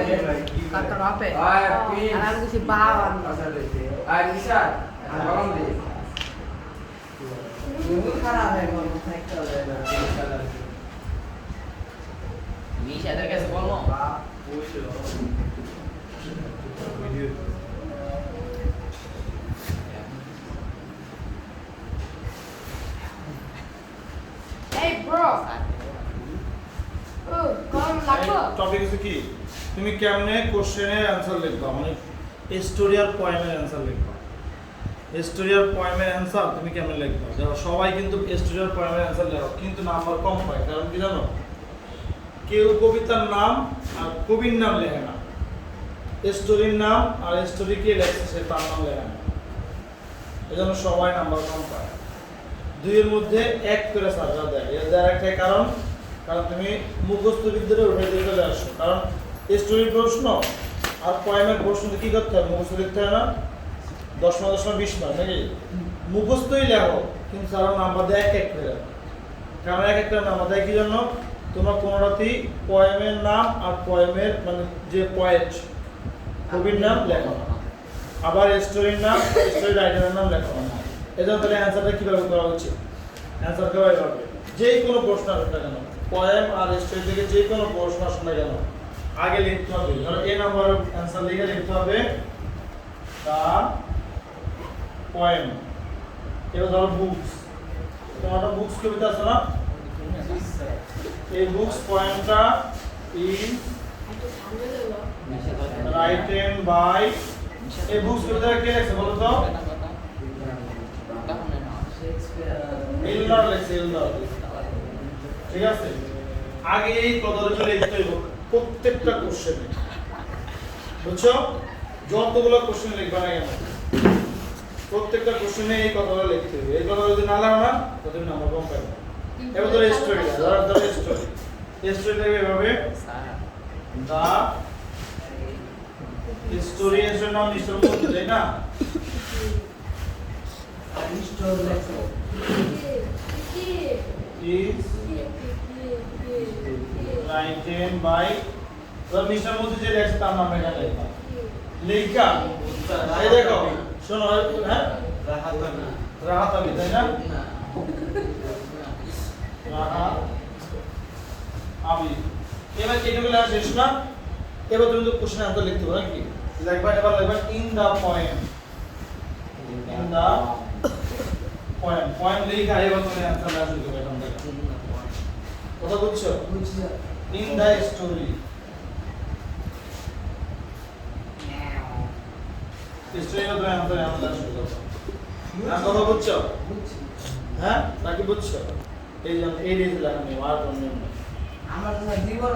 Kata apa? Alam ko si Bawan. Nisa, bangun deh. Ini खराब है motorcycle Bisa ada kasih ngomong. Hey bro. कौन লাগবে? Topic হচ্ছে কি তুমি কেমনে কোশ্চেনের অ্যানসার লিখবা মানে স্টোরি আর পোয়েমের অ্যানসার লিখবা স্টোরি আর পোয়েমের অ্যানসার তুমি কেমনে লিখবা দেখো সবাই কিন্তু স্টোরি আর পোয়েমের অ্যানসার লেখো কিন্তু নাম্বার কম পায় কারণ কি জানো কেউ কবিতার নাম আর কবির নাম লেখে না স্টোরির নাম আর স্টোরি কে লেখছে সে তার নাম লেখে না এজন্য সবাই নাম্বার কম পায় দুইয়ের মধ্যে এক করে সাজা দেয় এর দ্বারা একটা কারণ তুমি মুখস্থ বিদ্যাটা উঠে দিয়ে চলে আসো কারণ স্টোরির প্রশ্ন আর পোয়েমের প্রশ্ন কি করতে হবে মুখস্থ লিখতে হয় না 10 মার্ক 20 মার্ক নাকি মুখস্থই লেখো কিন্তু সারা নাম্বার দেয় এক করে কারণ এক করে নাম্বার দেয় কি জন্য তোমরা কোনোটাতেই পোয়েমের নাম আর পোয়েমের মানে যে পোয়েট কবির নাম লেখো না আবার স্টোরির নাম স্টোরি রাইটারের নাম লেখো না এজন্য তাহলে অ্যানসারটা কিভাবে করা উচিত অ্যানসার কিভাবে হবে যে কোনো প্রশ্ন আসবে কেন পোয়েম আর স্টোরি থেকে যে কোনো প্রশ্ন আসবে না কেন আগে লিখতে হবে ধরো এ নাম্বার অ্যানসার লিখে লিখতে হবে দা পোয়েম এবার ধরো বুকস তোমার বুকস কবিতা আছে না এই বুকস পোয়েমটা ইজ রাইটেন বাই এই বুকস কবিতা কে লিখছে বলো তো ইলনার লিখছে ইলনার ঠিক আছে আগে এই কথাগুলো লিখতে হবে প্রত্যেকটা কোশ্চেনে বুঝছো যতগুলো কোশ্চেন লিখবা না কেন প্রত্যেকটা কোশ্চেনে এই কথাগুলো লিখতে হবে এই কথাগুলো যদি না লেখো না তাহলে তুমি নাম্বার কম পাবে এবার ধরো স্টোরি ধরো স্টোরি লিখবে এভাবে দা স্টোরি এর নাম মিস্টার বলতে তাই না Mister Lexo. is written by ধর মিস্টার মধ্যে যে লেখছে তার নাম এখানে লেখা লেখা এই দেখো শোনো হ্যাঁ রাহাত আলী তাই না রাহাত আমি এবার এটুকু লেখা শেষ না এবার তুমি তো কোশ্চেন আনসার লিখতে হবে নাকি লিখবা এবার লিখবা in the poem in the poem লেখা এবার তুমি আনসার লেখা শুরু করবে এখান থেকে কথা বুঝছো ইন দা স্টোরি স্টোরি এর তুমি আনসার লেখা শুরু করবে কথা বুঝছো হ্যাঁ নাকি বুঝছো এই জন্য এই রেজ লেখা নেই আর কোনো নেই আমার জীবন